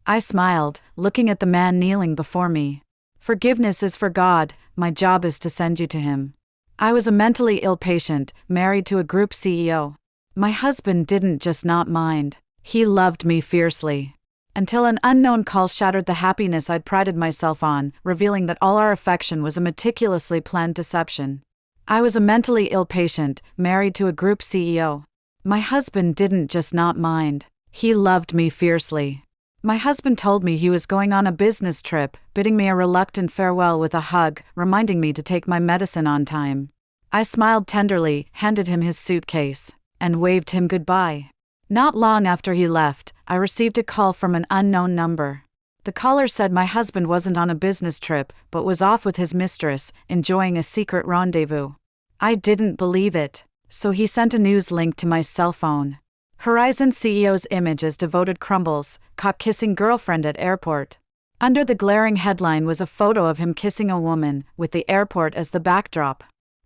I smiled, looking at the man kneeling before me. Forgiveness is for God, my job is to send you to him. I was a mentally ill patient, married to a group CEO. My husband didn't just not mind, he loved me fiercely. Until an unknown call shattered the happiness I'd prided myself on, revealing that all our affection was a meticulously planned deception. I was a mentally ill patient, married to a group CEO. My husband didn't just not mind, he loved me fiercely. My husband told me he was going on a business trip, bidding me a reluctant farewell with a hug, reminding me to take my medicine on time. I smiled tenderly, handed him his suitcase, and waved him goodbye. Not long after he left, I received a call from an unknown number. The caller said my husband wasn't on a business trip, but was off with his mistress, enjoying a secret rendezvous. I didn't believe it, so he sent a news link to my cell phone. Horizon CEO's image as devoted crumbles, caught kissing girlfriend at airport. Under the glaring headline was a photo of him kissing a woman, with the airport as the backdrop.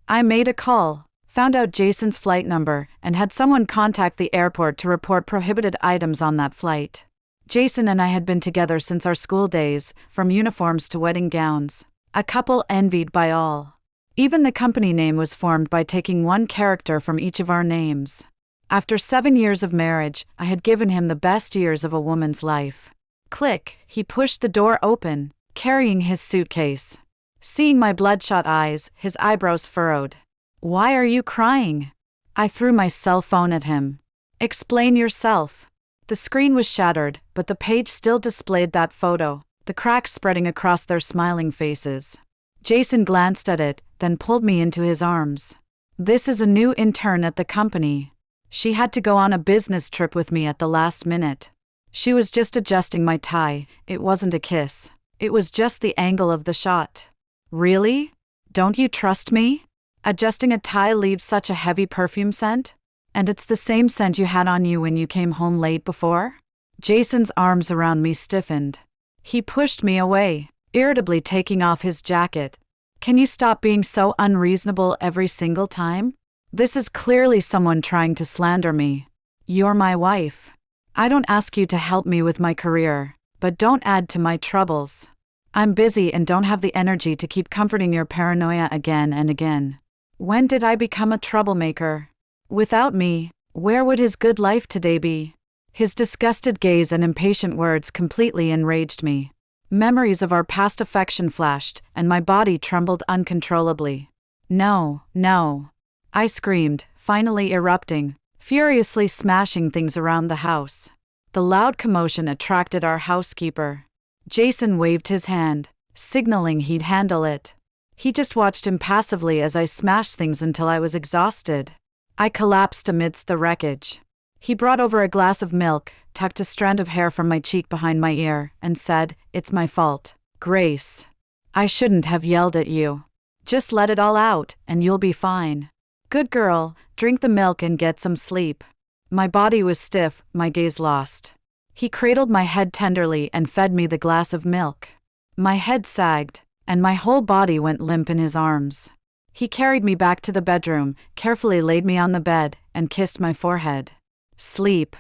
I made a call, found out Jason's flight number, and had someone contact the airport to report prohibited items on that flight. Jason and I had been together since our school days, from uniforms to wedding gowns. A couple envied by all. Even the company name was formed by taking one character from each of our names. After 7 years of marriage, I had given him the best years of a woman's life. Click, he pushed the door open, carrying his suitcase. Seeing my bloodshot eyes, his eyebrows furrowed. Why are you crying? I threw my cell phone at him. Explain yourself. The screen was shattered, but the page still displayed that photo, the cracks spreading across their smiling faces. Jason glanced at it, then pulled me into his arms. This is a new intern at the company. She had to go on a business trip with me at the last minute. She was just adjusting my tie, it wasn't a kiss. It was just the angle of the shot. Really? Don't you trust me? Adjusting a tie leaves such a heavy perfume scent? And it's the same scent you had on you when you came home late before? Jason's arms around me stiffened. He pushed me away, irritably taking off his jacket. Can you stop being so unreasonable every single time? This is clearly someone trying to slander me. You're my wife. I don't ask you to help me with my career, but don't add to my troubles. I'm busy and don't have the energy to keep comforting your paranoia again and again. When did I become a troublemaker? Without me, where would his good life today be? His disgusted gaze and impatient words completely enraged me. Memories of our past affection flashed, and my body trembled uncontrollably. No, no. I screamed, finally erupting, furiously smashing things around the house. The loud commotion attracted our housekeeper. Jason waved his hand, signaling he'd handle it. He just watched impassively as I smashed things until I was exhausted. I collapsed amidst the wreckage. He brought over a glass of milk, tucked a strand of hair from my cheek behind my ear, and said, "It's my fault, Grace. I shouldn't have yelled at you. Just let it all out, and you'll be fine. Good girl, drink the milk and get some sleep." My body was stiff, my gaze lost. He cradled my head tenderly and fed me the glass of milk. My head sagged, and my whole body went limp in his arms. He carried me back to the bedroom, carefully laid me on the bed, and kissed my forehead. Sleep.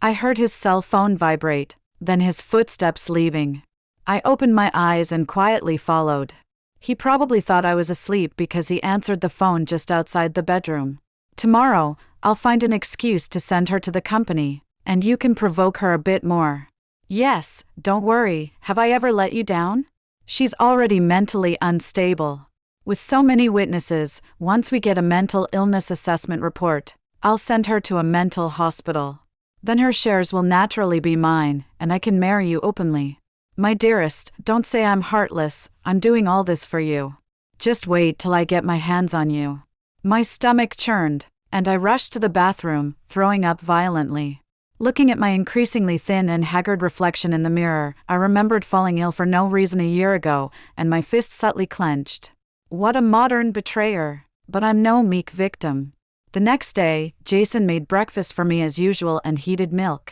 I heard his cell phone vibrate, then his footsteps leaving. I opened my eyes and quietly followed. He probably thought I was asleep because he answered the phone just outside the bedroom. Tomorrow, I'll find an excuse to send her to the company, and you can provoke her a bit more. Yes, don't worry, have I ever let you down? She's already mentally unstable. With so many witnesses, once we get a mental illness assessment report, I'll send her to a mental hospital. Then her shares will naturally be mine, and I can marry you openly. My dearest, don't say I'm heartless, I'm doing all this for you. Just wait till I get my hands on you. My stomach churned, and I rushed to the bathroom, throwing up violently. Looking at my increasingly thin and haggard reflection in the mirror, I remembered falling ill for no reason a year ago, and my fist subtly clenched. What a modern betrayer, but I'm no meek victim. The next day, Jason made breakfast for me as usual and heated milk.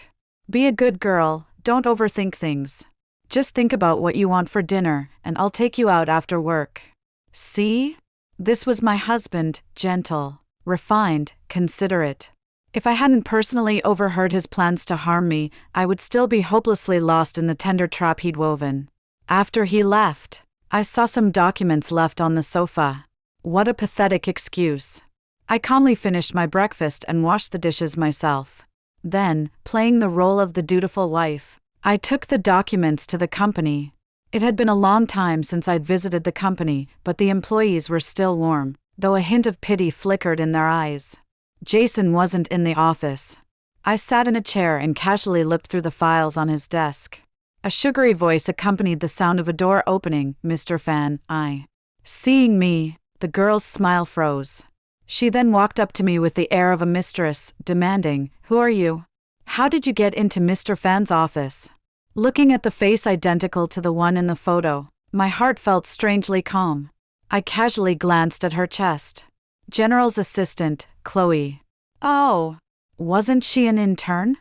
Be a good girl, don't overthink things. Just think about what you want for dinner, and I'll take you out after work. See? This was my husband, gentle, refined, considerate. If I hadn't personally overheard his plans to harm me, I would still be hopelessly lost in the tender trap he'd woven. After he left, I saw some documents left on the sofa. What a pathetic excuse. I calmly finished my breakfast and washed the dishes myself. Then, playing the role of the dutiful wife, I took the documents to the company. It had been a long time since I'd visited the company, but the employees were still warm, though a hint of pity flickered in their eyes. Jason wasn't in the office. I sat in a chair and casually looked through the files on his desk. A sugary voice accompanied the sound of a door opening. "Mr. Fan, I." Seeing me, the girl's smile froze. She then walked up to me with the air of a mistress, demanding, "Who are you? How did you get into Mr. Fan's office?" Looking at the face identical to the one in the photo, my heart felt strangely calm. I casually glanced at her chest. General's assistant, Chloe. Oh, wasn't she an intern?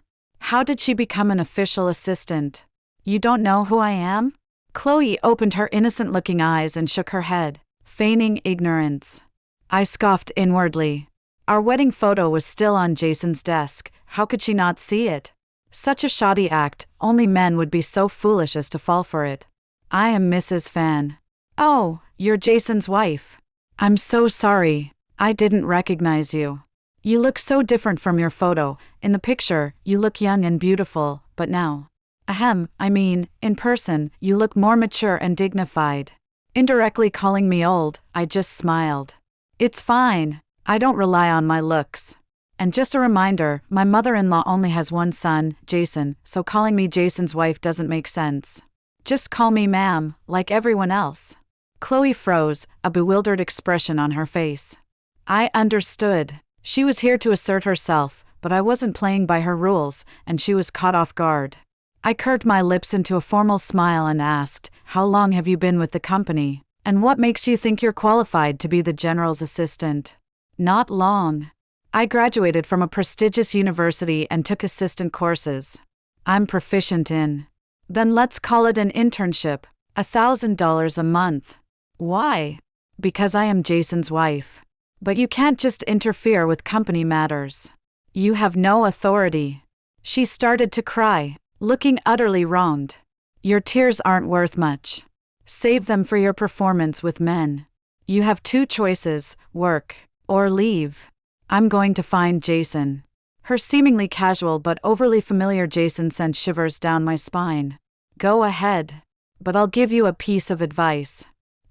How did she become an official assistant? You don't know who I am? Chloe opened her innocent-looking eyes and shook her head, feigning ignorance. I scoffed inwardly. Our wedding photo was still on Jason's desk. How could she not see it? Such a shoddy act, only men would be so foolish as to fall for it. "I am Mrs. Fan." "Oh, you're Jason's wife. I'm so sorry. I didn't recognize you. You look so different from your photo. In the picture, you look young and beautiful, but now. In person, you look more mature and dignified." Indirectly calling me old, I just smiled. "It's fine. I don't rely on my looks. And just a reminder, my mother-in-law only has one son, Jason, so calling me Jason's wife doesn't make sense. Just call me ma'am, like everyone else." Chloe froze, a bewildered expression on her face. I understood. She was here to assert herself, but I wasn't playing by her rules, and she was caught off guard. I curved my lips into a formal smile and asked, "How long have you been with the company? And what makes you think you're qualified to be the general's assistant?" "Not long. I graduated from a prestigious university and took assistant courses. I'm proficient in." "Then let's call it an internship. $1,000 a month." "Why?" "Because I am Jason's wife. But you can't just interfere with company matters. You have no authority." She started to cry, looking utterly wronged. "Your tears aren't worth much. Save them for your performance with men. You have two choices, work or leave. I'm going to find Jason." Her seemingly casual but overly familiar Jason sent shivers down my spine. "Go ahead. But I'll give you a piece of advice."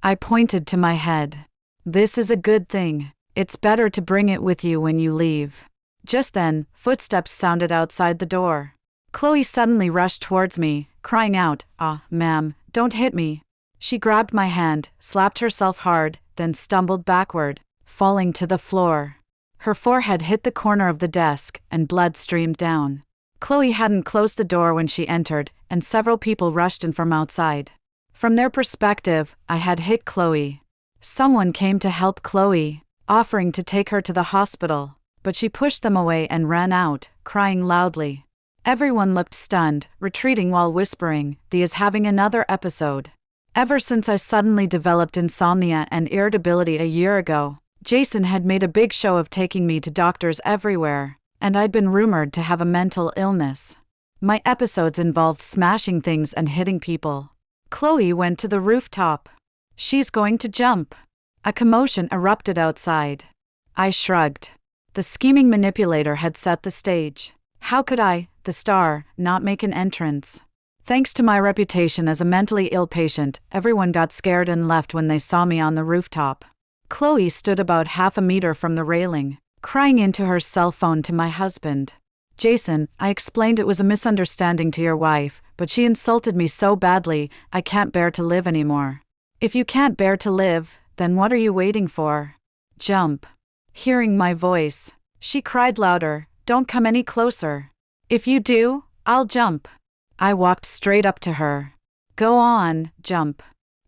I pointed to my head. "This is a good thing. It's better to bring it with you when you leave." Just then, footsteps sounded outside the door. Chloe suddenly rushed towards me, crying out, "Ma'am, don't hit me." She grabbed my hand, slapped herself hard, then stumbled backward, falling to the floor. Her forehead hit the corner of the desk, and blood streamed down. Chloe hadn't closed the door when she entered, and several people rushed in from outside. From their perspective, I had hit Chloe. Someone came to help Chloe, offering to take her to the hospital, but she pushed them away and ran out, crying loudly. Everyone looked stunned, retreating while whispering, "Thea is having another episode." Ever since I suddenly developed insomnia and irritability a year ago, Jason had made a big show of taking me to doctors everywhere, and I'd been rumored to have a mental illness. My episodes involved smashing things and hitting people. Chloe went to the rooftop. "She's going to jump." A commotion erupted outside. I shrugged. The scheming manipulator had set the stage. How could I, the star, not make an entrance? Thanks to my reputation as a mentally ill patient, everyone got scared and left when they saw me on the rooftop. Chloe stood about half a meter from the railing, crying into her cell phone to my husband. "Jason, I explained it was a misunderstanding to your wife, but she insulted me so badly, I can't bear to live anymore." "If you can't bear to live, then what are you waiting for? Jump." Hearing my voice, she cried louder, "Don't come any closer. If you do, I'll jump." I walked straight up to her. "Go on, jump.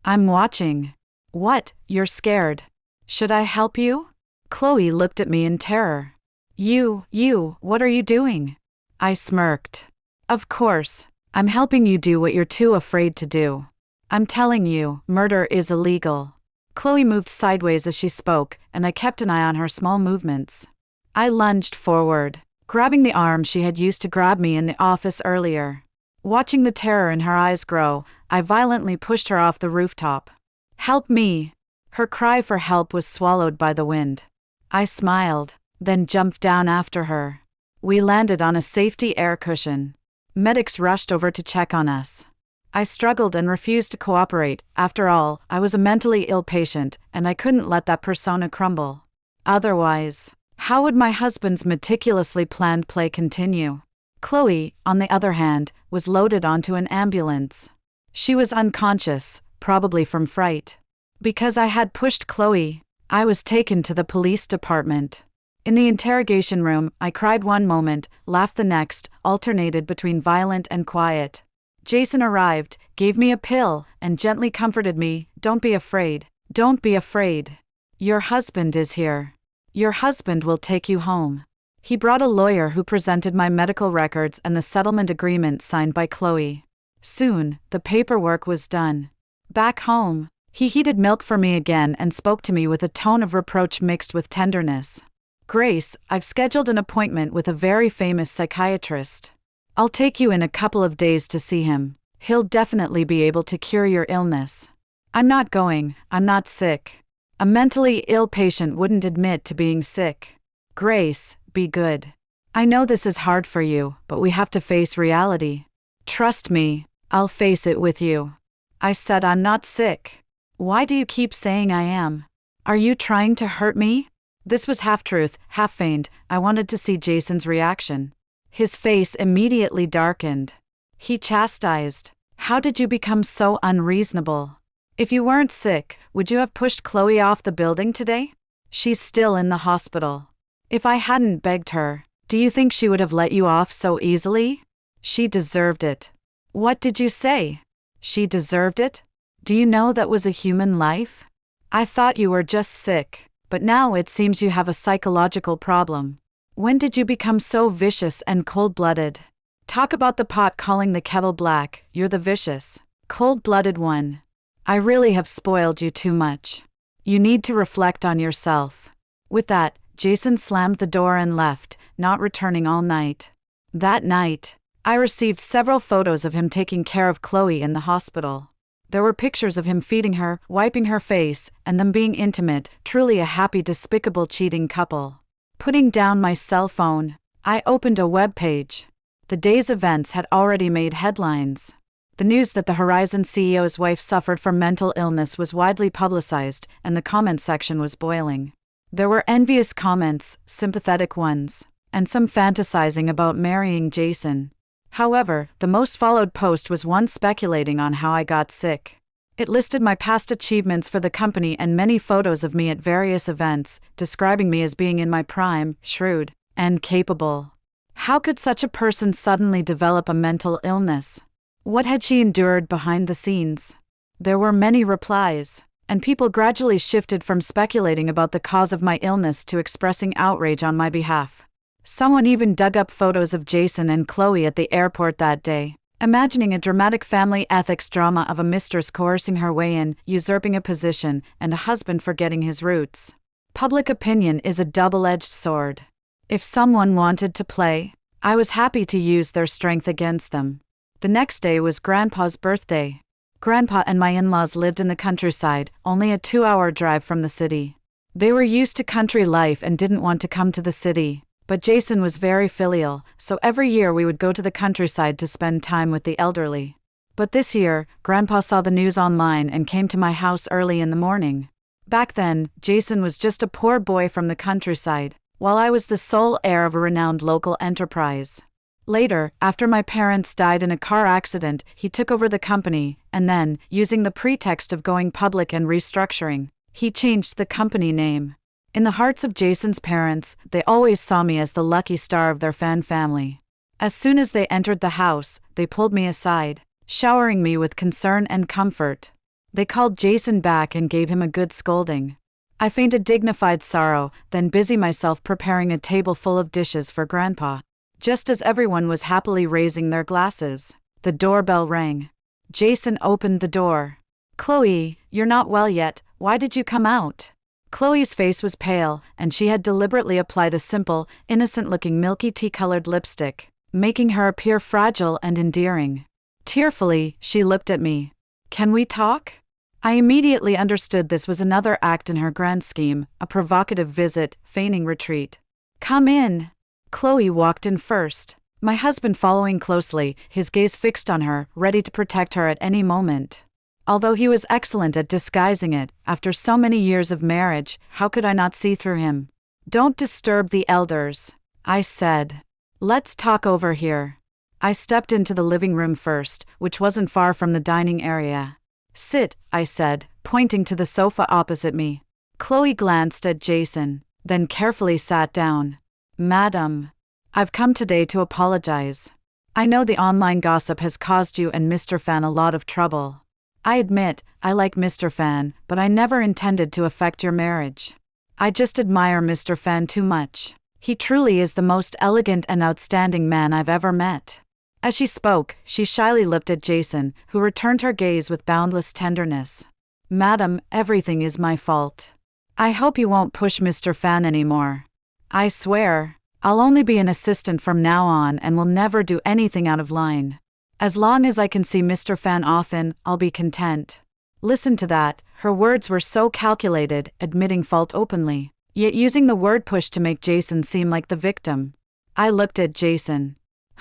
I'm watching." "What, you're scared? Should I help you?" Chloe looked at me in terror. What are you doing?" I smirked. "Of course, I'm helping you do what you're too afraid to do. I'm telling you, murder is illegal." Chloe moved sideways as she spoke, and I kept an eye on her small movements. I lunged forward. grabbing the arm she had used to grab me in the office earlier. Watching the terror in her eyes grow, I violently pushed her off the rooftop. "Help me!" Her cry for help was swallowed by the wind. I smiled, then jumped down after her. We landed on a safety air cushion. Medics rushed over to check on us. I struggled and refused to cooperate. After all, I was a mentally ill patient, and I couldn't let that persona crumble. Otherwise, how would my husband's meticulously planned play continue? Chloe, on the other hand, was loaded onto an ambulance. She was unconscious, probably from fright. Because I had pushed Chloe, I was taken to the police department. In the interrogation room, I cried one moment, laughed the next, alternated between violent and quiet. Jason arrived, gave me a pill, and gently comforted me. "Don't be afraid. Don't be afraid. Your husband is here. Your husband will take you home." He brought a lawyer who presented my medical records and the settlement agreement signed by Chloe. Soon, the paperwork was done. Back home, he heated milk for me again and spoke to me with a tone of reproach mixed with tenderness. "Grace, I've scheduled an appointment with a very famous psychiatrist. I'll take you in a couple of days to see him. He'll definitely be able to cure your illness." "I'm not going, I'm not sick." A mentally ill patient wouldn't admit to being sick. "Grace, be good. I know this is hard for you, but we have to face reality. Trust me, I'll face it with you." I said, "I'm not sick." "Why do you keep saying I am? Are you trying to hurt me?" This was half truth, half feigned. I wanted to see Jason's reaction. His face immediately darkened. He chastised, "How did you become so unreasonable? If you weren't sick, would you have pushed Chloe off the building today? She's still in the hospital. If I hadn't begged her, do you think she would have let you off so easily? She deserved it." "What did you say? She deserved it? Do you know that was a human life? I thought you were just sick, but now it seems you have a psychological problem. When did you become so vicious and cold-blooded? Talk about the pot calling the kettle black. You're the vicious, cold-blooded one. I really have spoiled you too much. You need to reflect on yourself." With that, Jason slammed the door and left, not returning all night. That night, I received several photos of him taking care of Chloe in the hospital. There were pictures of him feeding her, wiping her face, and them being intimate, truly a happy, despicable, cheating couple. Putting down my cell phone, I opened a web page. The day's events had already made headlines. The news that the Horizon CEO's wife suffered from mental illness was widely publicized, and the comment section was boiling. There were envious comments, sympathetic ones, and some fantasizing about marrying Jason. However, the most followed post was one speculating on how I got sick. It listed my past achievements for the company and many photos of me at various events, describing me as being in my prime, shrewd, and capable. How could such a person suddenly develop a mental illness? What had she endured behind the scenes? There were many replies, and people gradually shifted from speculating about the cause of my illness to expressing outrage on my behalf. Someone even dug up photos of Jason and Chloe at the airport that day, imagining a dramatic family ethics drama of a mistress coercing her way in, usurping a position, and a husband forgetting his roots. Public opinion is a double-edged sword. If someone wanted to play, I was happy to use their strength against them. The next day was Grandpa's birthday. Grandpa and my in-laws lived in the countryside, only a 2-hour drive from the city. They were used to country life and didn't want to come to the city. But Jason was very filial, so every year we would go to the countryside to spend time with the elderly. But this year, Grandpa saw the news online and came to my house early in the morning. Back then, Jason was just a poor boy from the countryside, while I was the sole heir of a renowned local enterprise. Later, after my parents died in a car accident, he took over the company, and then, using the pretext of going public and restructuring, he changed the company name. In the hearts of Jason's parents, they always saw me as the lucky star of their fan family. As soon as they entered the house, they pulled me aside, showering me with concern and comfort. They called Jason back and gave him a good scolding. I feigned a dignified sorrow, then busied myself preparing a table full of dishes for Grandpa. Just as everyone was happily raising their glasses, the doorbell rang. Jason opened the door. "Chloe, you're not well yet, why did you come out?" Chloe's face was pale, and she had deliberately applied a simple, innocent-looking milky tea-colored lipstick, making her appear fragile and endearing. Tearfully, she looked at me. "Can we talk?" I immediately understood this was another act in her grand scheme, a provocative visit, feigning retreat. "Come in." Chloe walked in first, my husband following closely, his gaze fixed on her, ready to protect her at any moment. Although he was excellent at disguising it, after so many years of marriage, how could I not see through him? "Don't disturb the elders," I said. "Let's talk over here." I stepped into the living room first, which wasn't far from the dining area. "Sit," I said, pointing to the sofa opposite me. Chloe glanced at Jason, then carefully sat down. "Madam, I've come today to apologize. I know the online gossip has caused you and Mr. Fan a lot of trouble. I admit, I like Mr. Fan, but I never intended to affect your marriage. I just admire Mr. Fan too much. He truly is the most elegant and outstanding man I've ever met." As she spoke, she shyly looked at Jason, who returned her gaze with boundless tenderness. "Madam, everything is my fault. I hope you won't push Mr. Fan anymore. I swear, I'll only be an assistant from now on and will never do anything out of line. As long as I can see Mr. Fan often, I'll be content." Listen to that, her words were so calculated, admitting fault openly, yet using the word push to make Jason seem like the victim. I looked at Jason.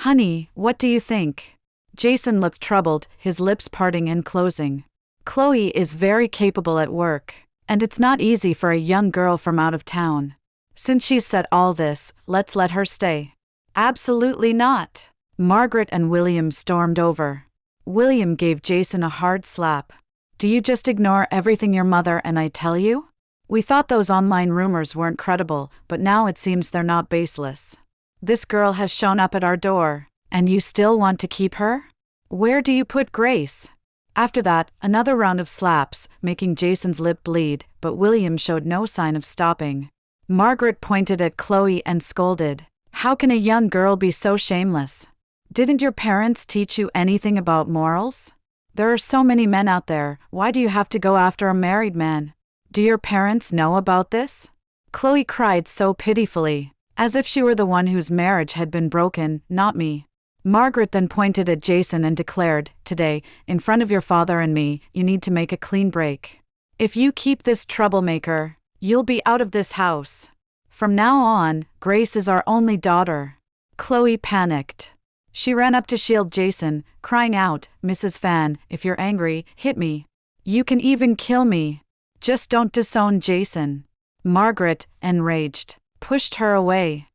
"Honey, what do you think?" Jason looked troubled, his lips parting and closing. "Chloe is very capable at work, and it's not easy for a young girl from out of town. Since she's said all this, let's let her stay." "Absolutely not." Margaret and William stormed over. William gave Jason a hard slap. "Do you just ignore everything your mother and I tell you? We thought those online rumors weren't credible, but now it seems they're not baseless. This girl has shown up at our door, and you still want to keep her? Where do you put Grace?" After that, another round of slaps, making Jason's lip bleed, but William showed no sign of stopping. Margaret pointed at Chloe and scolded, "How can a young girl be so shameless? Didn't your parents teach you anything about morals? There are so many men out there, why do you have to go after a married man? Do your parents know about this?" Chloe cried so pitifully, as if she were the one whose marriage had been broken, not me. Margaret then pointed at Jason and declared, "Today, in front of your father and me, you need to make a clean break. If you keep this troublemaker, you'll be out of this house. From now on, Grace is our only daughter." Chloe panicked. She ran up to shield Jason, crying out, "Mrs. Fan, if you're angry, hit me. You can even kill me. Just don't disown Jason." Margaret, enraged, pushed her away.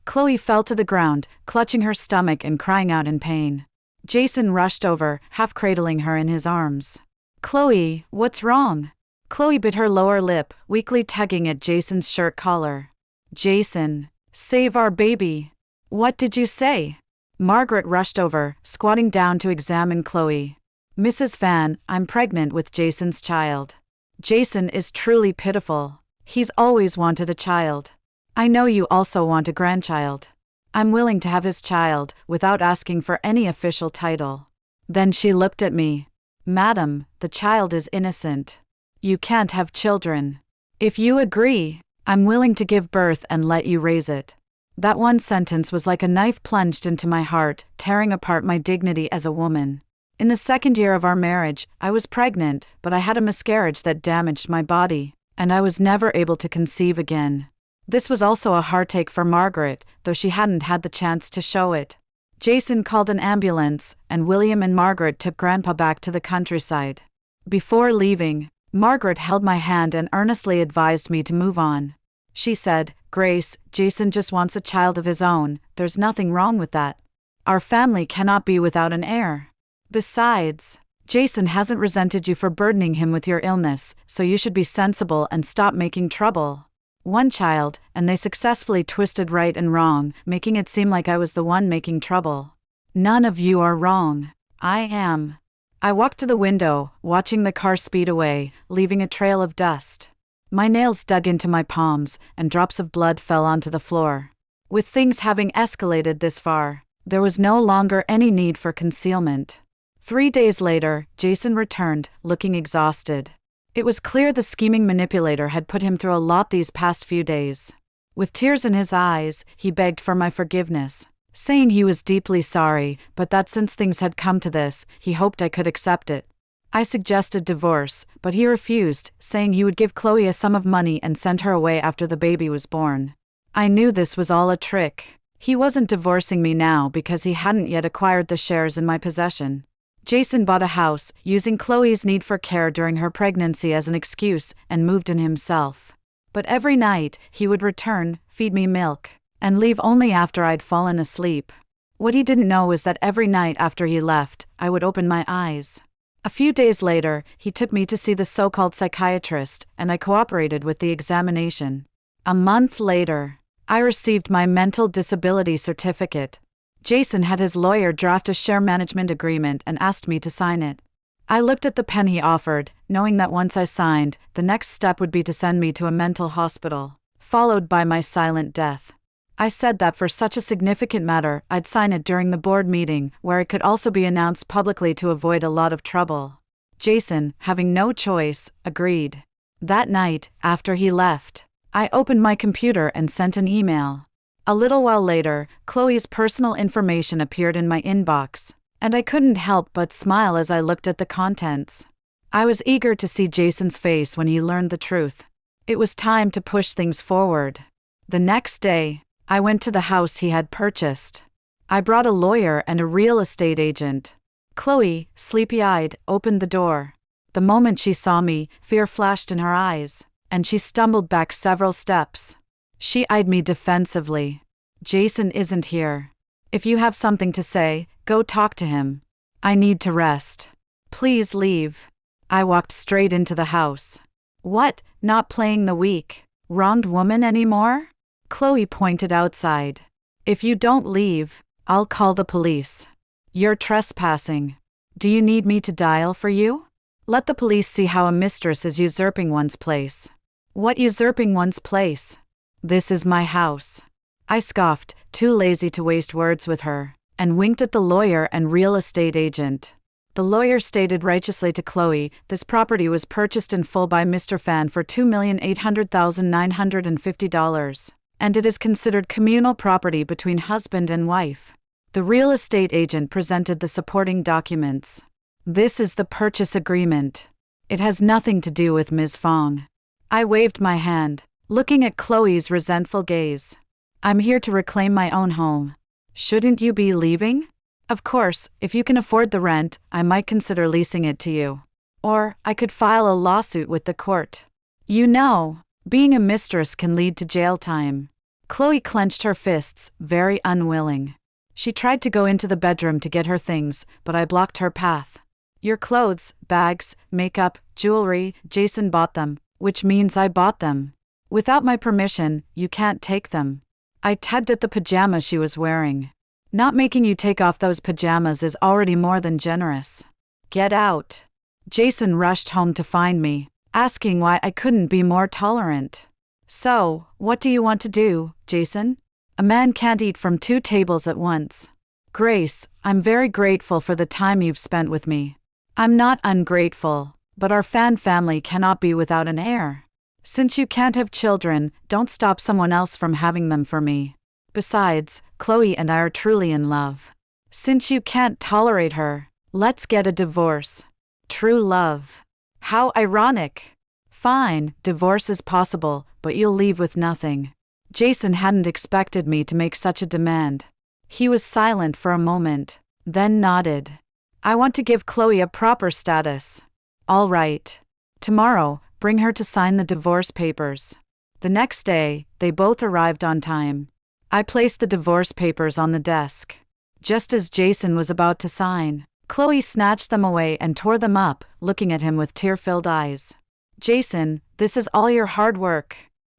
Chloe fell to the ground, clutching her stomach and crying out in pain. Jason rushed over, half cradling her in his arms. "Chloe, what's wrong?" Chloe bit her lower lip, weakly tugging at Jason's shirt collar. "Jason, save our baby." "What did you say?" Margaret rushed over, squatting down to examine Chloe. "Mrs. Fan, I'm pregnant with Jason's child. Jason is truly pitiful. He's always wanted a child. I know you also want a grandchild. I'm willing to have his child, without asking for any official title." Then she looked at me. "Madam, the child is innocent. You can't have children. If you agree, I'm willing to give birth and let you raise it." That one sentence was like a knife plunged into my heart, tearing apart my dignity as a woman. In the second year of our marriage, I was pregnant, but I had a miscarriage that damaged my body, and I was never able to conceive again. This was also a heartache for Margaret, though she hadn't had the chance to show it. Jason called an ambulance, and William and Margaret took Grandpa back to the countryside. Before leaving, Margaret held my hand and earnestly advised me to move on. She said, "Grace, Jason just wants a child of his own, there's nothing wrong with that. Our family cannot be without an heir. Besides, Jason hasn't resented you for burdening him with your illness, so you should be sensible and stop making trouble. One child, and they successfully twisted right and wrong, making it seem like I was the one making trouble. None of you are wrong. I am." I walked to the window, watching the car speed away, leaving a trail of dust. My nails dug into my palms, and drops of blood fell onto the floor. With things having escalated this far, there was no longer any need for concealment. 3 days later, Jason returned, looking exhausted. It was clear the scheming manipulator had put him through a lot these past few days. With tears in his eyes, he begged for my forgiveness, saying he was deeply sorry, but that since things had come to this, he hoped I could accept it. I suggested divorce, but he refused, saying he would give Chloe a sum of money and send her away after the baby was born. I knew this was all a trick. He wasn't divorcing me now because he hadn't yet acquired the shares in my possession. Jason bought a house, using Chloe's need for care during her pregnancy as an excuse, and moved in himself. But every night, he would return, feed me milk, and leave only after I'd fallen asleep. What he didn't know was that every night after he left, I would open my eyes. A few days later, he took me to see the so-called psychiatrist, and I cooperated with the examination. A month later, I received my mental disability certificate. Jason had his lawyer draft a share management agreement and asked me to sign it. I looked at the pen he offered, knowing that once I signed, the next step would be to send me to a mental hospital, followed by my silent death. I said that for such a significant matter, I'd sign it during the board meeting, where it could also be announced publicly to avoid a lot of trouble. Jason, having no choice, agreed. That night, after he left, I opened my computer and sent an email. A little while later, Chloe's personal information appeared in my inbox, and I couldn't help but smile as I looked at the contents. I was eager to see Jason's face when he learned the truth. It was time to push things forward. The next day, I went to the house he had purchased. I brought a lawyer and a real estate agent. Chloe, sleepy-eyed, opened the door. The moment she saw me, fear flashed in her eyes, and she stumbled back several steps. She eyed me defensively. Jason isn't here. If you have something to say, go talk to him. I need to rest. Please leave. I walked straight into the house. What, not playing the weak, wronged woman anymore? Chloe pointed outside. If you don't leave, I'll call the police. You're trespassing. Do you need me to dial for you? Let the police see how a mistress is usurping one's place. What usurping one's place? This is my house. I scoffed, too lazy to waste words with her, and winked at the lawyer and real estate agent. The lawyer stated righteously to Chloe, this property was purchased in full by Mr. Fan for $2,800,950, and it is considered communal property between husband and wife. The real estate agent presented the supporting documents. This is the purchase agreement. It has nothing to do with Ms. Fong. I waved my hand, looking at Chloe's resentful gaze. I'm here to reclaim my own home. Shouldn't you be leaving? Of course, if you can afford the rent, I might consider leasing it to you. Or, I could file a lawsuit with the court. You know, being a mistress can lead to jail time. Chloe clenched her fists, very unwilling. She tried to go into the bedroom to get her things, but I blocked her path. Your clothes, bags, makeup, jewelry, Jason bought them, which means I bought them. Without my permission, you can't take them. I tugged at the pajamas she was wearing. Not making you take off those pajamas is already more than generous. Get out. Jason rushed home to find me, asking why I couldn't be more tolerant. So, what do you want to do, Jason? A man can't eat from 2 tables at once. Grace, I'm very grateful for the time you've spent with me. I'm not ungrateful, but our Fan family cannot be without an heir. Since you can't have children, don't stop someone else from having them for me. Besides, Chloe and I are truly in love. Since you can't tolerate her, let's get a divorce. True love. How ironic. Fine, divorce is possible, but you'll leave with nothing. Jason hadn't expected me to make such a demand. He was silent for a moment, then nodded. I want to give Chloe a proper status. All right. Tomorrow, bring her to sign the divorce papers. The next day, they both arrived on time. I placed the divorce papers on the desk. Just as Jason was about to sign, Chloe snatched them away and tore them up, looking at him with tear-filled eyes. Jason, this is all your hard work.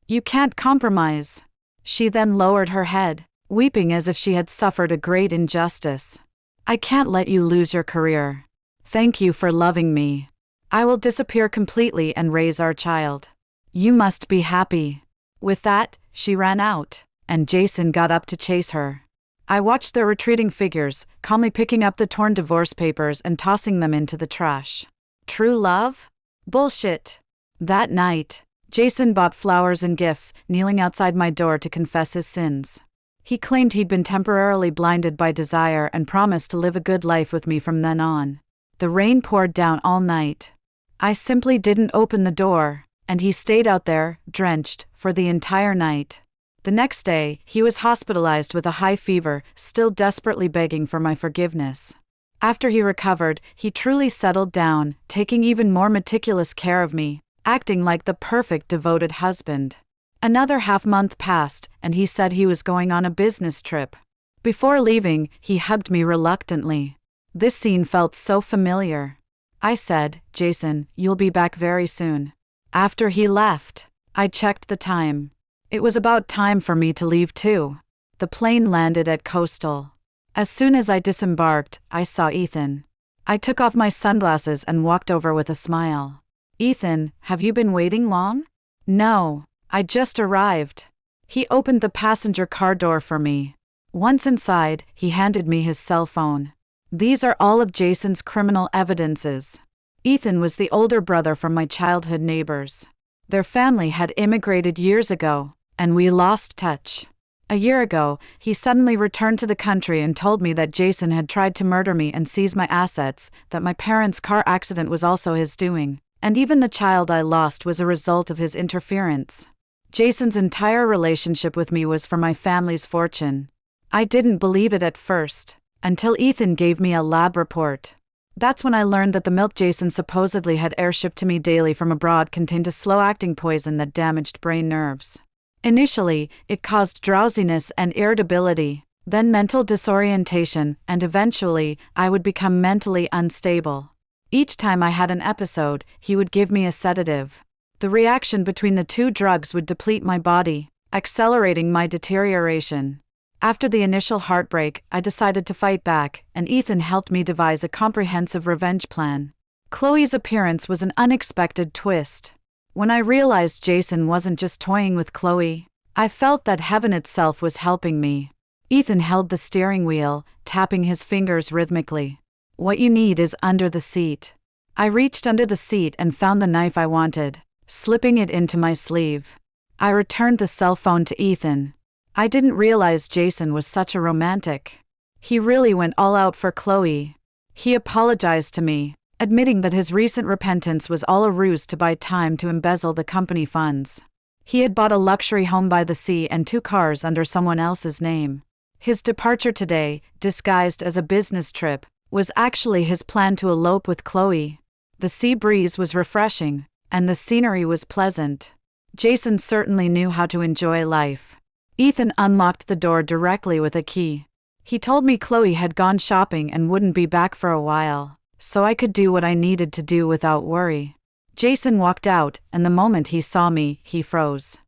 You can't compromise. She then lowered her head, weeping as if she had suffered a great injustice. I can't let you lose your career. Thank you for loving me. I will disappear completely and raise our child. You must be happy. With that, she ran out, and Jason got up to chase her. I watched their retreating figures, calmly picking up the torn divorce papers and tossing them into the trash. True love? Bullshit. That night, Jason bought flowers and gifts, kneeling outside my door to confess his sins. He claimed he'd been temporarily blinded by desire and promised to live a good life with me from then on. The rain poured down all night. I simply didn't open the door, and he stayed out there, drenched, for the entire night. The next day, he was hospitalized with a high fever, still desperately begging for my forgiveness. After he recovered, he truly settled down, taking even more meticulous care of me, acting like the perfect devoted husband. Another half-month passed, and he said he was going on a business trip. Before leaving, he hugged me reluctantly. This scene felt so familiar. I said, "Jason, you'll be back very soon." After he left, I checked the time. It was about time for me to leave too. The plane landed at Coastal. As soon as I disembarked, I saw Ethan. I took off my sunglasses and walked over with a smile. "Ethan, have you been waiting long?" "No, I just arrived." He opened the passenger car door for me. Once inside, he handed me his cell phone. "These are all of Jason's criminal evidences." Ethan was the older brother from my childhood neighbors. Their family had immigrated years ago, and we lost touch. A year ago, he suddenly returned to the country and told me that Jason had tried to murder me and seize my assets, that my parents' car accident was also his doing, and even the child I lost was a result of his interference. Jason's entire relationship with me was for my family's fortune. I didn't believe it at first, until Ethan gave me a lab report. That's when I learned that the milk Jason supposedly had airshipped to me daily from abroad contained a slow-acting poison that damaged brain nerves. Initially, it caused drowsiness and irritability, then mental disorientation, and eventually, I would become mentally unstable. Each time I had an episode, he would give me a sedative. The reaction between the two drugs would deplete my body, accelerating my deterioration. After the initial heartbreak, I decided to fight back, and Ethan helped me devise a comprehensive revenge plan. Chloe's appearance was an unexpected twist. When I realized Jason wasn't just toying with Chloe, I felt that heaven itself was helping me. Ethan held the steering wheel, tapping his fingers rhythmically. "What you need is under the seat." I reached under the seat and found the knife I wanted, slipping it into my sleeve. I returned the cell phone to Ethan. I didn't realize Jason was such a romantic. He really went all out for Chloe. He apologized to me, admitting that his recent repentance was all a ruse to buy time to embezzle the company funds. He had bought a luxury home by the sea and 2 cars under someone else's name. His departure today, disguised as a business trip, was actually his plan to elope with Chloe. The sea breeze was refreshing, and the scenery was pleasant. Jason certainly knew how to enjoy life. Ethan unlocked the door directly with a key. He told me Chloe had gone shopping and wouldn't be back for a while, so I could do what I needed to do without worry. Jason walked out, and the moment he saw me, he froze.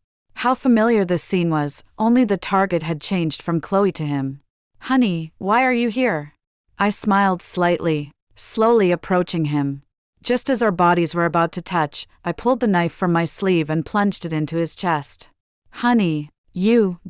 How familiar this scene was, only the target had changed from Chloe to him. "Honey, why are you here?" I smiled slightly, slowly approaching him. Just as our bodies were about to touch, I pulled the knife from my sleeve and plunged it into his chest. "Honey,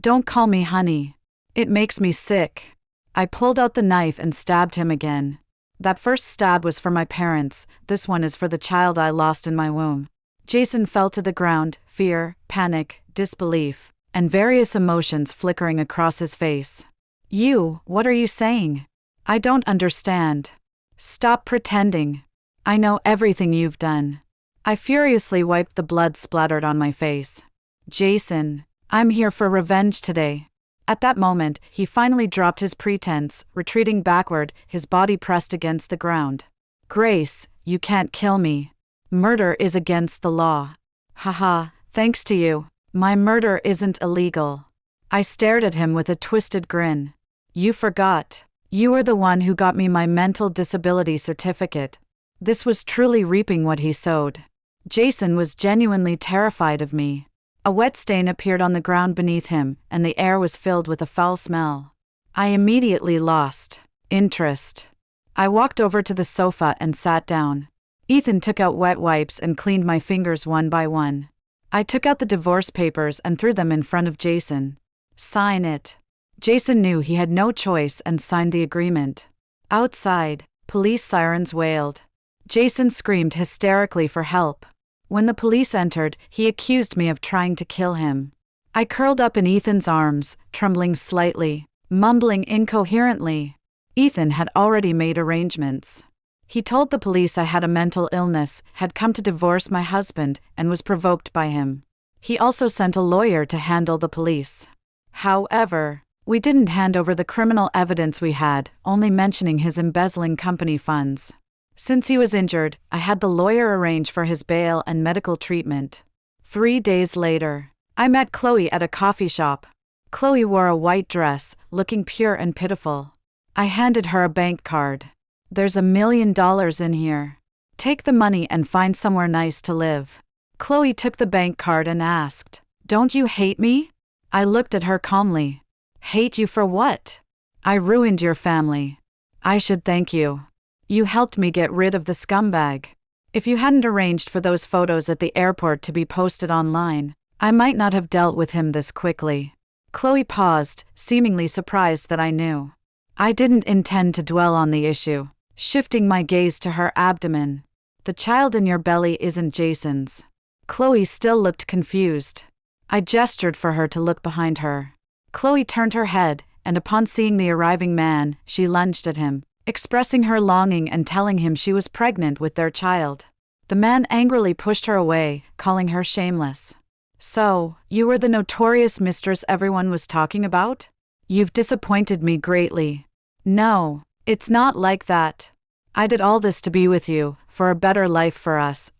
don't call me honey. It makes me sick." I pulled out the knife and stabbed him again. That first stab was for my parents, this one is for the child I lost in my womb. Jason fell to the ground, fear, panic, disbelief, and various emotions flickering across his face. What are you saying? I don't understand." "Stop pretending. I know everything you've done." I furiously wiped the blood splattered on my face. "Jason, I'm here for revenge today." At that moment, he finally dropped his pretense, retreating backward, his body pressed against the ground. "Grace, you can't kill me. Murder is against the law." "Haha, thanks to you, my murder isn't illegal." I stared at him with a twisted grin. "You forgot. You were the one who got me my mental disability certificate." This was truly reaping what he sowed. Jason was genuinely terrified of me. A wet stain appeared on the ground beneath him, and the air was filled with a foul smell. I immediately lost interest. I walked over to the sofa and sat down. Ethan took out wet wipes and cleaned my fingers one by one. I took out the divorce papers and threw them in front of Jason. "Sign it." Jason knew he had no choice and signed the agreement. Outside, police sirens wailed. Jason screamed hysterically for help. When the police entered, he accused me of trying to kill him. I curled up in Ethan's arms, trembling slightly, mumbling incoherently. Ethan had already made arrangements. He told the police I had a mental illness, had come to divorce my husband, and was provoked by him. He also sent a lawyer to handle the police. However, we didn't hand over the criminal evidence we had, only mentioning his embezzling company funds. Since he was injured, I had the lawyer arrange for his bail and medical treatment. 3 days later, I met Chloe at a coffee shop. Chloe wore a white dress, looking pure and pitiful. I handed her a bank card. "There's $1 million in here. Take the money and find somewhere nice to live." Chloe took the bank card and asked, "Don't you hate me?" I looked at her calmly. "Hate you for what? I ruined your family. I should thank you. You helped me get rid of the scumbag. If you hadn't arranged for those photos at the airport to be posted online, I might not have dealt with him this quickly." Chloe paused, seemingly surprised that I knew. I didn't intend to dwell on the issue, shifting my gaze to her abdomen. "The child in your belly isn't Jason's." Chloe still looked confused. I gestured for her to look behind her. Chloe turned her head, and upon seeing the arriving man, she lunged at him, expressing her longing and telling him she was pregnant with their child. The man angrily pushed her away, calling her shameless. "So, you were the notorious mistress everyone was talking about? You've disappointed me greatly." "No, it's not like that. I did all this to be with you, for a better life for us.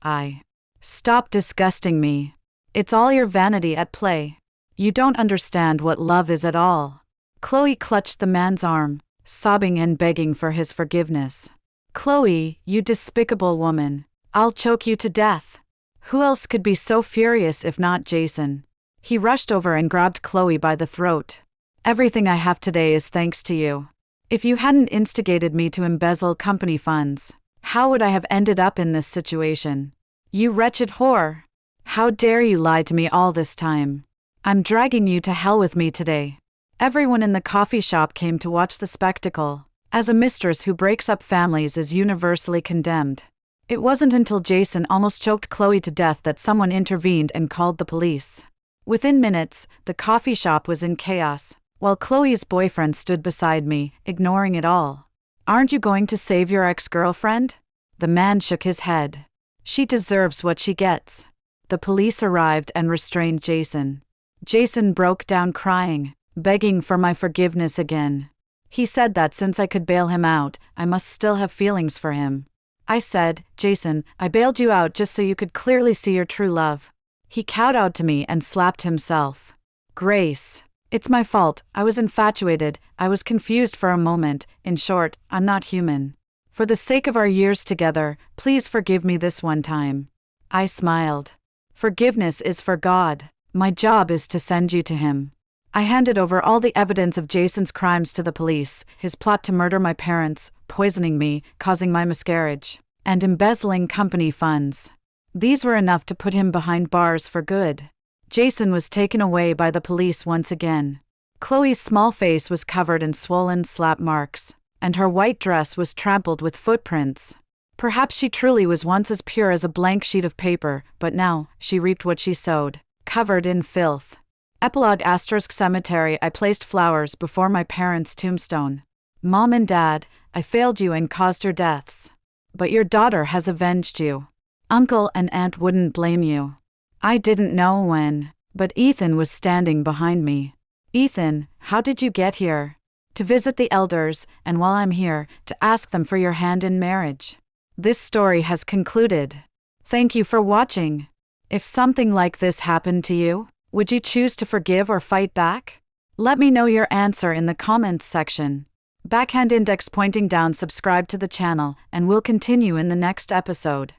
Stop disgusting me. It's all your vanity at play. You don't understand what love is at all." Chloe clutched the man's arm, sobbing and begging for his forgiveness. "Chloe, you despicable woman. I'll choke you to death." Who else could be so furious if not Jason? He rushed over and grabbed Chloe by the throat. "Everything I have today is thanks to you. If you hadn't instigated me to embezzle company funds, how would I have ended up in this situation? You wretched whore! How dare you lie to me all this time? I'm dragging you to hell with me today." Everyone in the coffee shop came to watch the spectacle, as a mistress who breaks up families is universally condemned. It wasn't until Jason almost choked Chloe to death that someone intervened and called the police. Within minutes, the coffee shop was in chaos, while Chloe's boyfriend stood beside me, ignoring it all. "Aren't you going to save your ex-girlfriend?" The man shook his head. "She deserves what she gets." The police arrived and restrained Jason. Jason broke down crying, begging for my forgiveness again. He said that since I could bail him out, I must still have feelings for him. I said, "Jason, I bailed you out just so you could clearly see your true love." He kowtowed to me and slapped himself. "Grace, it's my fault. I was infatuated. I was confused for a moment. In short, I'm not human. For the sake of our years together, please forgive me this one time." I smiled. "Forgiveness is for God. My job is to send you to him." I handed over all the evidence of Jason's crimes to the police, his plot to murder my parents, poisoning me, causing my miscarriage, and embezzling company funds. These were enough to put him behind bars for good. Jason was taken away by the police once again. Chloe's small face was covered in swollen slap marks, and her white dress was trampled with footprints. Perhaps she truly was once as pure as a blank sheet of paper, but now, she reaped what she sowed, covered in filth. Epilogue ** Cemetery. I placed flowers before my parents' tombstone. Mom and Dad, I failed you and caused your deaths. But your daughter has avenged you. Uncle and Aunt wouldn't blame you. I didn't know when, but Ethan was standing behind me. Ethan, how did you get here? To visit the elders, and while I'm here, to ask them for your hand in marriage. This story has concluded. Thank you for watching. If something like this happened to you, would you choose to forgive or fight back? Let me know your answer in the comments section. Backhand index pointing down. Subscribe to the channel, and we'll continue in the next episode.